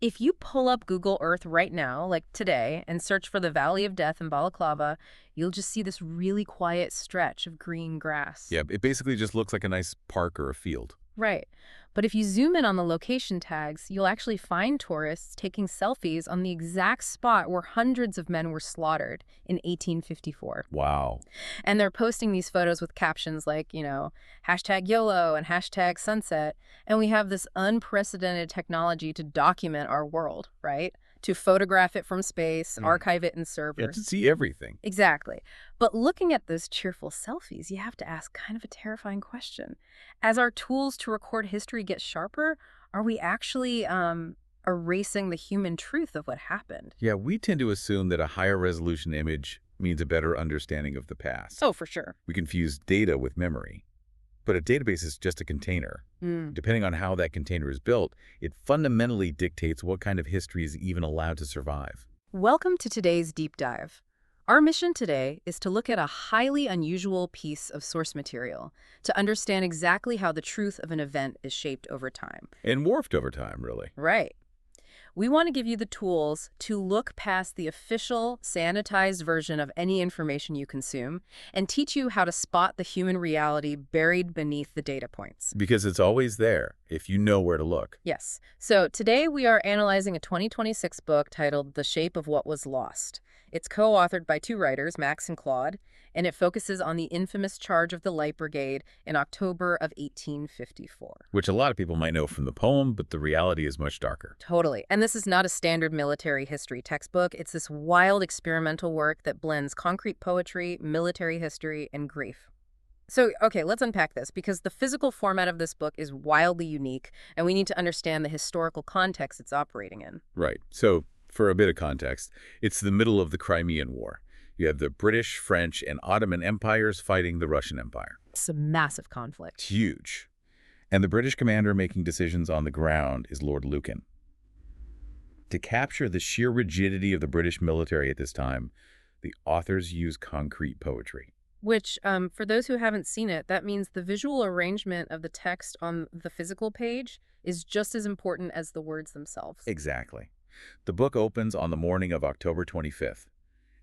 If you pull up Google Earth right now, like today, and search for the Valley of Death in Balaclava, you'll just see this really quiet stretch of green grass. Yeah, it basically just looks like a nice park or a field. Right. But if you zoom in on the location tags, you'll actually find tourists taking selfies on the exact spot where hundreds of men were slaughtered in 1854. Wow. And they're posting these photos with captions like, hashtag YOLO and hashtag sunset. And we have this unprecedented technology to document our world, right? To photograph it from space, archive it in Yeah, servers. to see everything. Exactly. But looking at those cheerful selfies, you have to ask kind of a terrifying question. As our tools to record history get sharper, are we actually erasing the human truth of what happened? Yeah, we tend to assume that a higher resolution image means a better understanding of the past. Oh, for sure. We confuse data with memory. But a database is just a container. Depending on how that container is built, it fundamentally dictates what kind of history is even allowed to survive. Welcome to today's deep dive. Our mission today is to look at a highly unusual piece of source material to understand exactly how the truth of an event is shaped over time. And morphed over time, really. Right. We want to give you the tools to look past the official, sanitized version of any information you consume and teach you how to spot the human reality buried beneath the data points. Because it's always there, if you know where to look. Yes. So today we are analyzing a 2026 book titled The Shape of What Was Lost. It's co-authored by two writers, Max and Claude, and it focuses on the infamous charge of the Light Brigade in October of 1854. Which a lot of people might know from the poem, but the reality is much darker. Totally. And this is not a standard military history textbook. It's this wild experimental work that blends concrete poetry, military history, and grief. So, okay, let's unpack this, because the physical format of this book is wildly unique, and we need to understand the historical context it's operating in. Right. So, for a bit of context, it's the middle of the Crimean War. You have the British, French, and Ottoman empires fighting the Russian Empire. It's a massive conflict. It's huge. And the British commander making decisions on the ground is Lord Lucan. To capture the sheer rigidity of the British military at this time, the authors use concrete poetry. Which, for those who haven't seen it, that means the visual arrangement of the text on the physical page is just as important as the words themselves. Exactly. The book opens on the morning of October 25th,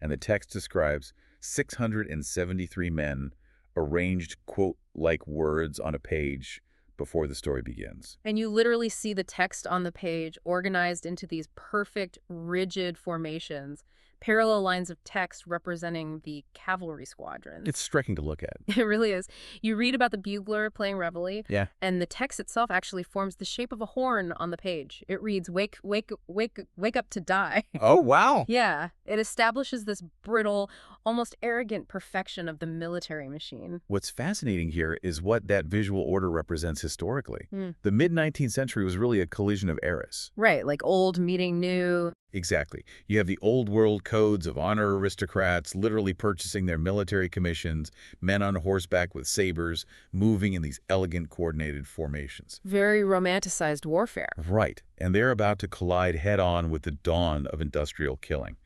and the text describes 673 men arranged, quote, like words on a page before the story begins. And you literally see the text on the page organized into these perfect, rigid formations, parallel lines of text representing the cavalry squadrons. It's striking to look at. It really is. You read about the bugler playing reveille, Yeah. and the text itself actually forms the shape of a horn on the page. It reads, wake, wake, wake, wake up to die. Oh, wow. Yeah, it establishes this brittle, almost arrogant perfection of the military machine. What's fascinating here is what that visual order represents historically. The mid-19th century was really a collision of eras. Right, like old meeting new. Exactly. You have the old world codes of honor aristocrats literally purchasing their military commissions, men on horseback with sabers, moving in these elegant coordinated formations. Very romanticized warfare. Right, and they're about to collide head-on with the dawn of industrial killing.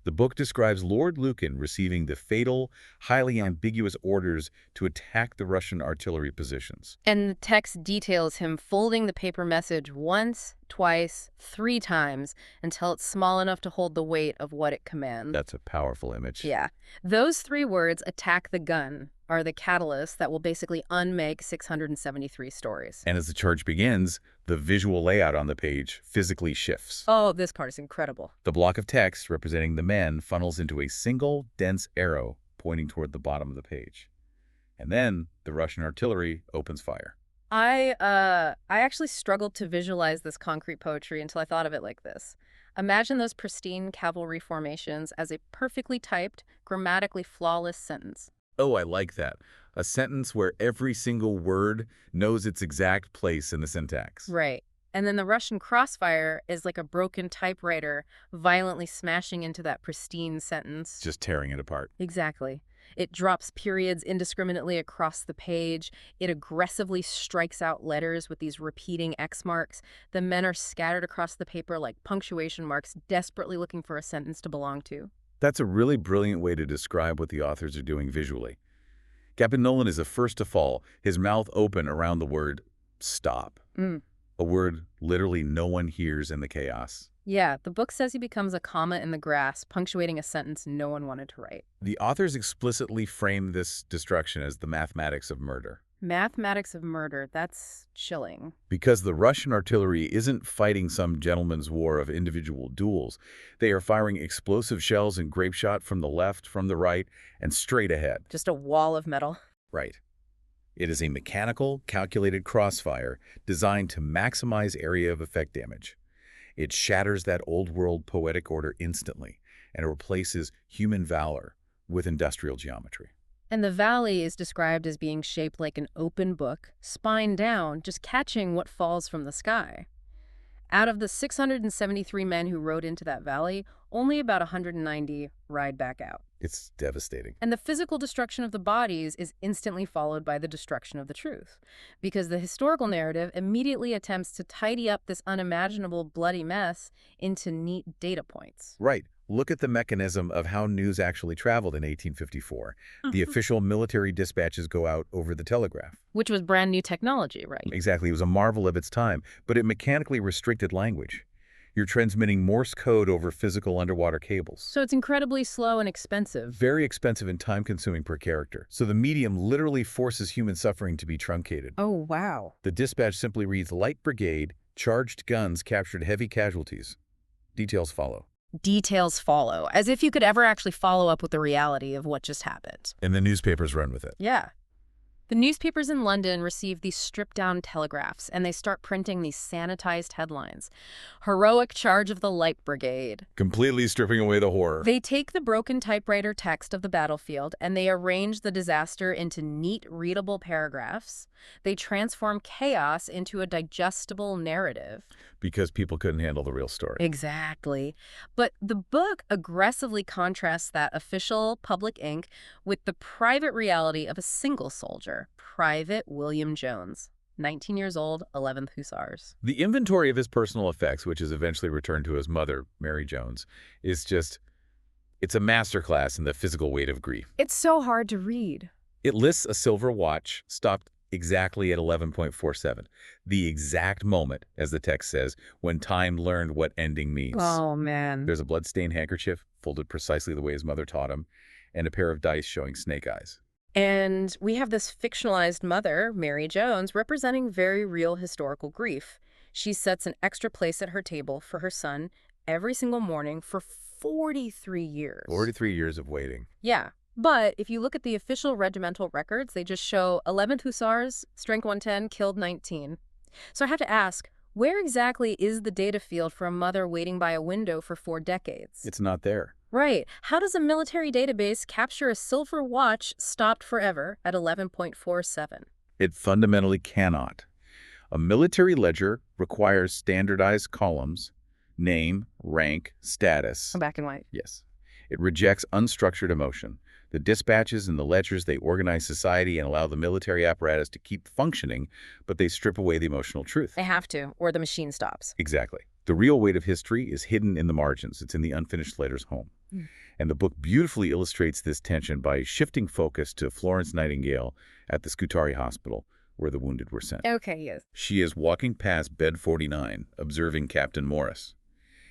The book describes Lord Lucan receiving the fatal, highly ambiguous orders to attack the Russian artillery positions. And the text details him folding the paper message once, twice, 3 times until it's small enough to hold the weight of what it commands. That's a powerful image. Yeah. Those 3 words, attack the gun, are the catalyst that will basically unmake 673 stories. And as the charge begins, the visual layout on the page physically shifts. Oh, this part is incredible. The block of text representing the men funnels into a single, dense arrow pointing toward the bottom of the page. And then the Russian artillery opens fire. I actually struggled to visualize this concrete poetry until I thought of it like this. Imagine those pristine cavalry formations as a perfectly typed, grammatically flawless sentence. Oh, I like that. A sentence where every single word knows its exact place in the syntax. Right. And then the Russian crossfire is like a broken typewriter violently smashing into that pristine sentence. Just tearing it apart. Exactly. It drops periods indiscriminately across the page. It aggressively strikes out letters with these repeating X marks. The men are scattered across the paper like punctuation marks, desperately looking for a sentence to belong to. That's a really brilliant way to describe what the authors are doing visually. Captain Nolan is the first to fall, his mouth open around the word stop. a word literally no one hears in the chaos. Yeah, the book says he becomes a comma in the grass, punctuating a sentence no one wanted to write. The authors explicitly frame this destruction as the mathematics of murder. Mathematics of murder, that's chilling. Because the Russian artillery isn't fighting some gentleman's war of individual duels. They are firing explosive shells and grape shot from the left, from the right, and straight ahead. Just a wall of metal. Right. It is a mechanical, calculated crossfire designed to maximize area of effect damage. It shatters that old-world poetic order instantly and replaces human valor with industrial geometry. And the valley is described as being shaped like an open book, spine down, just catching what falls from the sky. Out of the 673 men who rode into that valley, only about 190 ride back out. It's devastating. And the physical destruction of the bodies is instantly followed by the destruction of the truth, because the historical narrative immediately attempts to tidy up this unimaginable bloody mess into neat data points. Right. Look at the mechanism of how news actually traveled in 1854. The official military dispatches go out over the telegraph. Which was brand new technology, right? Exactly. It was a marvel of its time, but it mechanically restricted language. You're transmitting Morse code over physical underwater cables. So it's incredibly slow and expensive. Very expensive and time-consuming per character. So the medium literally forces human suffering to be truncated. Oh, wow. The dispatch simply reads, Light Brigade, charged guns captured heavy casualties. Details follow. Details follow, as if you could ever actually follow up with the reality of what just happened. And the newspapers run with it. Yeah. The newspapers in London receive these stripped-down telegraphs, and they start printing these sanitized headlines. Heroic charge of the Light Brigade. Completely stripping away the horror. They take the broken typewriter text of the battlefield, and they arrange the disaster into neat, readable paragraphs. They transform chaos into a digestible narrative. Because people couldn't handle the real story. Exactly. But the book aggressively contrasts that official public ink with the private reality of a single soldier, Private William Jones, 19 years old, 11th Hussars. The inventory of his personal effects, which is eventually returned to his mother, Mary Jones, is just, it's a masterclass in the physical weight of grief. It's so hard to read. It lists a silver watch stopped exactly at 11.47, the exact moment, as the text says, when time learned what ending means. Oh, man. There's a blood-stained handkerchief, folded precisely the way his mother taught him, and a pair of dice showing snake eyes. And we have this fictionalized mother, Mary Jones, representing very real historical grief. She sets an extra place at her table for her son every single morning for 43 years. 43 years of waiting. Yeah. But if you look at the official regimental records, they just show 11th Hussars, strength 110, killed 19. So I have to ask, where exactly is the data field for a mother waiting by a window for 4 decades? It's not there. Right. How does a military database capture a silver watch stopped forever at 11.47? It fundamentally cannot. A military ledger requires standardized columns, name, rank, status. Black and white. Yes. It rejects unstructured emotion. The dispatches and the ledgers, they organize society and allow the military apparatus to keep functioning, but they strip away the emotional truth. They have to, or the machine stops. Exactly. The real weight of history is hidden in the margins. It's in the unfinished letters home. And the book beautifully illustrates this tension by shifting focus to Florence Nightingale at the Scutari Hospital, where the wounded were sent. Okay, yes. She is walking past bed 49, observing Captain Morris.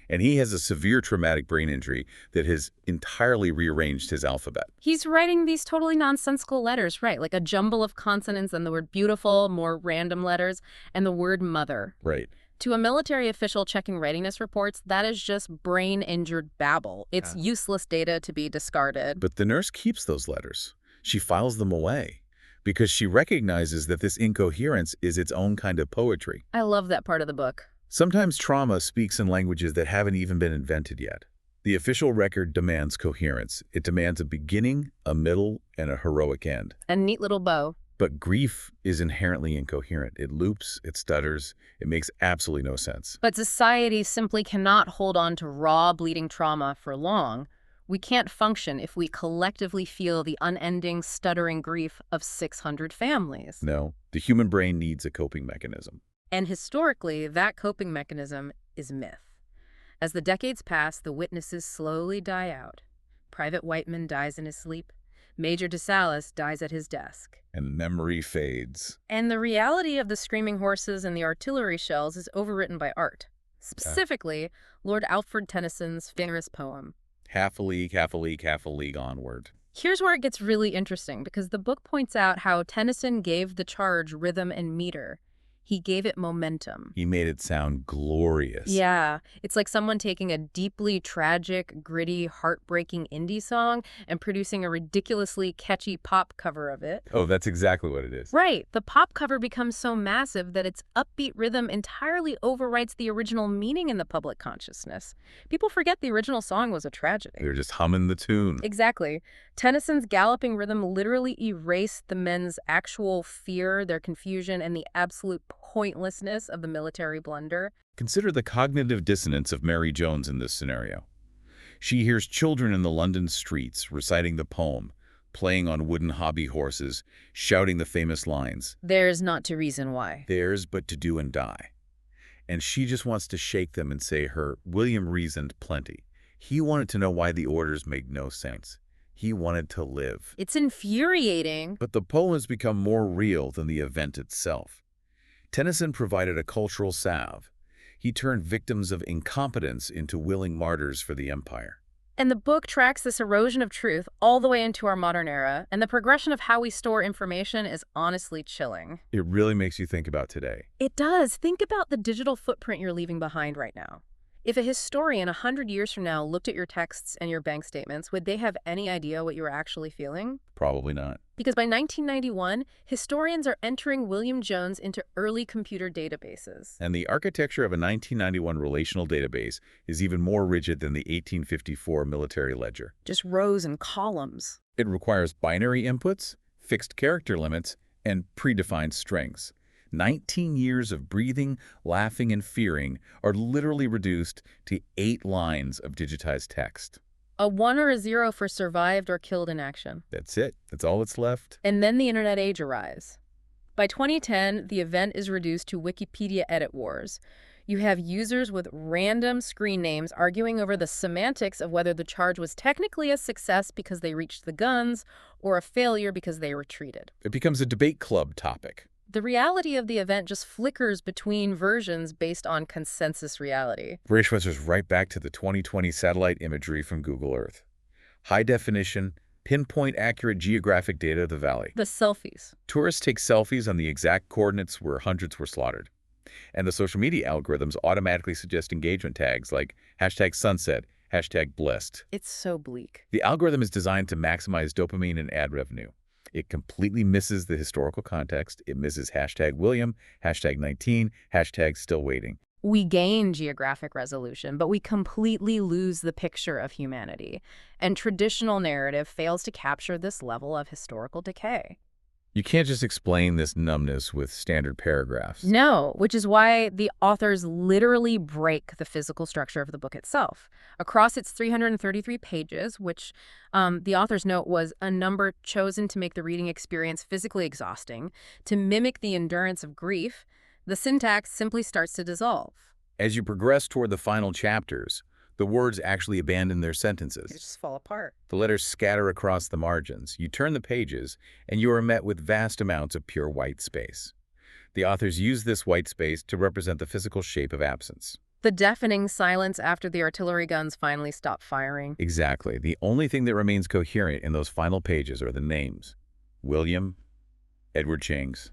And he has a severe traumatic brain injury that has entirely rearranged his alphabet. He's writing these totally nonsensical letters, right? Like a jumble of consonants and the word beautiful, more random letters, and the word mother. Right. To a military official checking readiness reports, that is just brain-injured babble. It's useless data to be discarded. But the nurse keeps those letters. She files them away because she recognizes that this incoherence is its own kind of poetry. I love that part of the book. Sometimes trauma speaks in languages that haven't even been invented yet. The official record demands coherence. It demands a beginning, a middle, and a heroic end. A neat little bow. But grief is inherently incoherent. It loops, it stutters, it makes absolutely no sense. But society simply cannot hold on to raw, bleeding trauma for long. We can't function if we collectively feel the unending, stuttering grief of 600 families. No, the human brain needs a coping mechanism. And historically, that coping mechanism is myth. As the decades pass, the witnesses slowly die out. Private Whiteman dies in his sleep. Major DeSalis dies at his desk. And memory fades. And the reality of the screaming horses and the artillery shells is overwritten by art. Specifically, Lord Alfred Tennyson's famous poem. Half a league, half a league, half a league onward. Here's where it gets really interesting, because the book points out how Tennyson gave the charge rhythm and meter. He gave it momentum. He made it sound glorious. Yeah, it's like someone taking a deeply tragic, gritty, heartbreaking indie song and producing a ridiculously catchy pop cover of it. Oh, that's exactly what it is. Right. The pop cover becomes so massive that its upbeat rhythm entirely overwrites the original meaning in the public consciousness. People forget the original song was a tragedy. They were just humming the tune. Exactly. Tennyson's galloping rhythm literally erased the men's actual fear, their confusion, and the absolute pointlessness of the military blunder. Consider the cognitive dissonance of Mary Jones in this scenario. She hears children in the London streets reciting the poem, playing on wooden hobby horses, shouting the famous lines, "There's not to reason why." "Theirs but to do and die." And she just wants to shake them and say William reasoned plenty. He wanted to know why the orders made no sense. He wanted to live. It's infuriating. But the poem has become more real than the event itself. Tennyson provided a cultural salve. He turned victims of incompetence into willing martyrs for the empire. And the book tracks this erosion of truth all the way into our modern era, and the progression of how we store information is honestly chilling. It really makes you think about today. It does. Think about the digital footprint you're leaving behind right now. If a historian 100 years from now looked at your texts and your bank statements, would they have any idea what you were actually feeling? Probably not. Because by 1991, historians are entering William Jones into early computer databases. And the architecture of a 1991 relational database is even more rigid than the 1854 military ledger. Just rows and columns. It requires binary inputs, fixed character limits, and predefined strings. 19 years of breathing, laughing, and fearing are literally reduced to 8 lines of digitized text. A 1 or a 0 for survived or killed in action. That's it. That's all that's left. And then the internet age arrives. By 2010, the event is reduced to Wikipedia edit wars. You have users with random screen names arguing over the semantics of whether the charge was technically a success because they reached the guns or a failure because they retreated. It becomes a debate club topic. The reality of the event just flickers between versions based on consensus reality. British was right back to the 2020 satellite imagery from Google Earth. High definition, pinpoint accurate geographic data of the valley. The selfies. Tourists take selfies on the exact coordinates where hundreds were slaughtered. And the social media algorithms automatically suggest engagement tags like #sunset, #blessed. It's so bleak. The algorithm is designed to maximize dopamine and ad revenue. It completely misses the historical context. It misses #William, #19, #still waiting. We gain geographic resolution, but we completely lose the picture of humanity. And traditional narrative fails to capture this level of historical decay. You can't just explain this numbness with standard paragraphs. No, which is why the authors literally break the physical structure of the book itself. Across its 333 pages, which the authors note was a number chosen to make the reading experience physically exhausting, to mimic the endurance of grief, the syntax simply starts to dissolve. As you progress toward the final chapters, the words actually abandon their sentences. They just fall apart. The letters scatter across the margins. You turn the pages, and you are met with vast amounts of pure white space. The authors use this white space to represent the physical shape of absence. The deafening silence after the artillery guns finally stop firing. Exactly. The only thing that remains coherent in those final pages are the names. William, Edward Chings.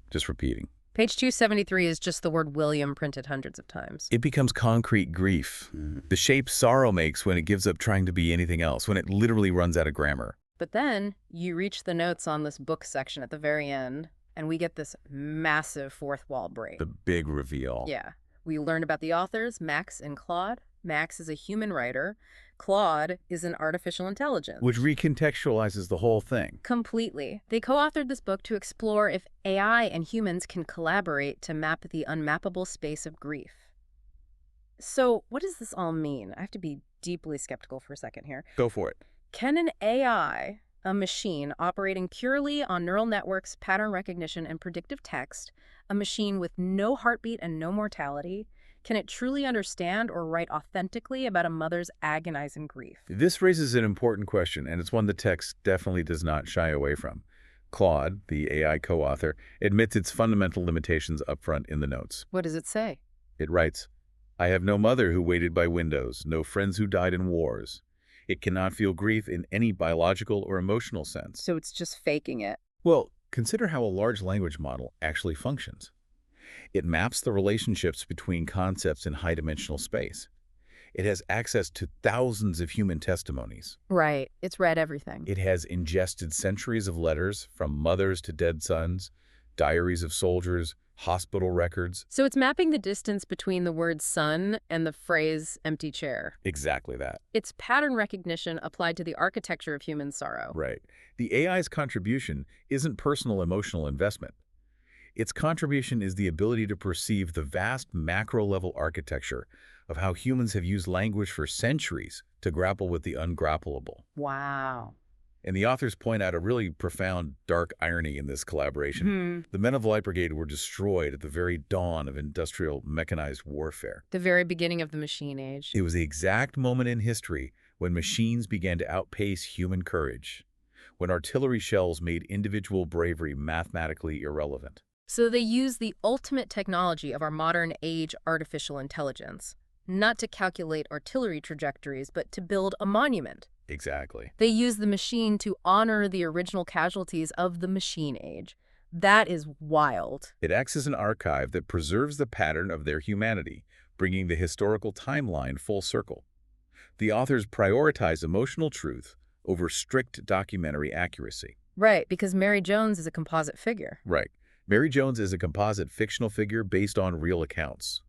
Just repeating. Page 273 is just the word William printed hundreds of times. It becomes concrete grief. The shape sorrow makes when it gives up trying to be anything else, when it literally runs out of grammar. But then you reach the notes on this book section at the very end, and we get this massive fourth wall break. The big reveal. Yeah. We learn about the authors, Max and Claude. Max is a human writer. Claude is an artificial intelligence. Which recontextualizes the whole thing. Completely. They co-authored this book to explore if AI and humans can collaborate to map the unmappable space of grief. So what does this all mean? I have to be deeply skeptical for a second here. Go for it. Can an AI, a machine operating purely on neural networks, pattern recognition, and predictive text, a machine with no heartbeat and no mortality, Can it truly understand or write authentically about a mother's agonizing grief? This raises an important question, and it's one the text definitely does not shy away from. Claude, the AI co-author, admits its fundamental limitations up front in the notes. What does it say? It writes, "I have no mother who waited by windows, no friends who died in wars. It cannot feel grief in any biological or emotional sense." So it's just faking it. Well, consider how a large language model actually functions. It maps the relationships between concepts in high-dimensional space. It has access to thousands of human testimonies. Right. It's read everything. It has ingested centuries of letters from mothers to dead sons, diaries of soldiers, hospital records. So it's mapping the distance between the word son and the phrase empty chair. Exactly that. It's pattern recognition applied to the architecture of human sorrow. Right. The AI's contribution isn't personal emotional investment. Its contribution is the ability to perceive the vast macro-level architecture of how humans have used language for centuries to grapple with the ungrappleable. Wow. And the authors point out a really profound, dark irony in this collaboration. The men of the Light Brigade were destroyed at the very dawn of industrial mechanized warfare. The very beginning of the machine age. It was the exact moment in history when machines began to outpace human courage, when artillery shells made individual bravery mathematically irrelevant. So they use the ultimate technology of our modern age artificial intelligence, not to calculate artillery trajectories, but to build a monument. Exactly. They use the machine to honor the original casualties of the machine age. That is wild. It acts as an archive that preserves the pattern of their humanity, bringing the historical timeline full circle. The authors prioritize emotional truth over strict documentary accuracy. Right, because Mary Jones is a composite figure. Right. Mary Jones is a composite fictional figure based on real accounts.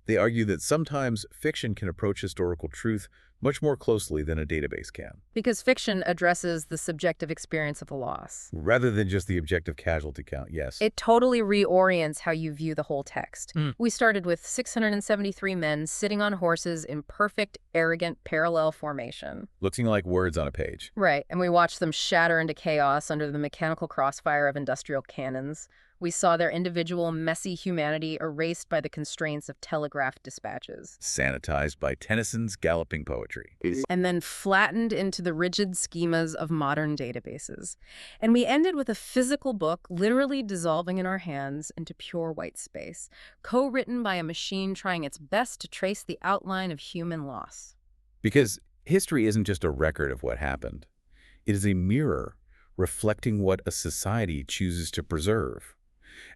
They argue that sometimes fiction can approach historical truth much more closely than a database can. Because fiction addresses the subjective experience of the loss. Rather than just the objective casualty count, yes. It totally reorients how you view the whole text. We started with 673 men sitting on horses in perfect, arrogant, parallel formation. Looking like words on a page. Right, and we watched them shatter into chaos under the mechanical crossfire of industrial cannons. We saw their individual, messy humanity erased by the constraints of telegraph dispatches. Sanitized by Tennyson's galloping poetry. And then flattened into the rigid schemas of modern databases. And we ended with a physical book literally dissolving in our hands into pure white space, co-written by a machine trying its best to trace the outline of human loss. Because history isn't just a record of what happened. It is a mirror reflecting what a society chooses to preserve,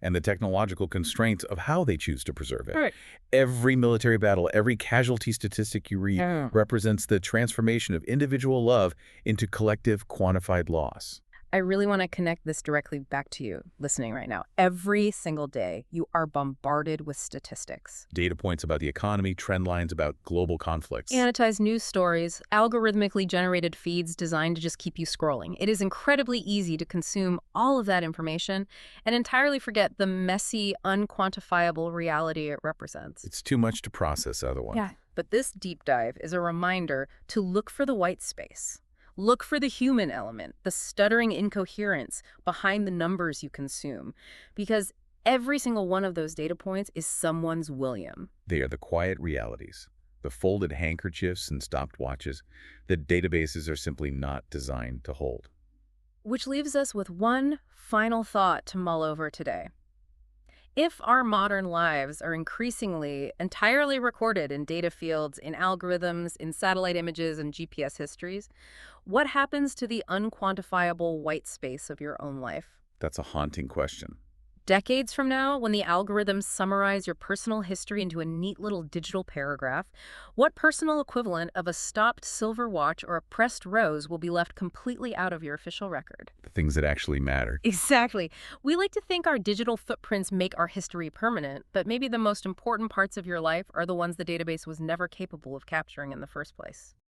and the technological constraints of how they choose to preserve it. Right. Every military battle, every casualty statistic you read represents the transformation of individual love into collective quantified loss. I really want to connect this directly back to you listening right now. Every single day, you are bombarded with statistics. Data points about the economy, trend lines about global conflicts. Annotated news stories, algorithmically generated feeds designed to just keep you scrolling. It is incredibly easy to consume all of that information and entirely forget the messy, unquantifiable reality it represents. It's too much to process otherwise. Yeah, but this deep dive is a reminder to look for the white space. Look for the human element, the stuttering incoherence behind the numbers you consume, because every single one of those data points is someone's William. They are the quiet realities, the folded handkerchiefs and stopped watches that databases are simply not designed to hold. Which leaves us with one final thought to mull over today. If our modern lives are increasingly entirely recorded in data fields, in algorithms, in satellite images, and GPS histories, what happens to the unquantifiable white space of your own life? That's a haunting question. Decades from now, when the algorithms summarize your personal history into a neat little digital paragraph, what personal equivalent of a stopped silver watch or a pressed rose will be left completely out of your official record? The things that actually matter. Exactly. We like to think our digital footprints make our history permanent, but maybe the most important parts of your life are the ones the database was never capable of capturing in the first place.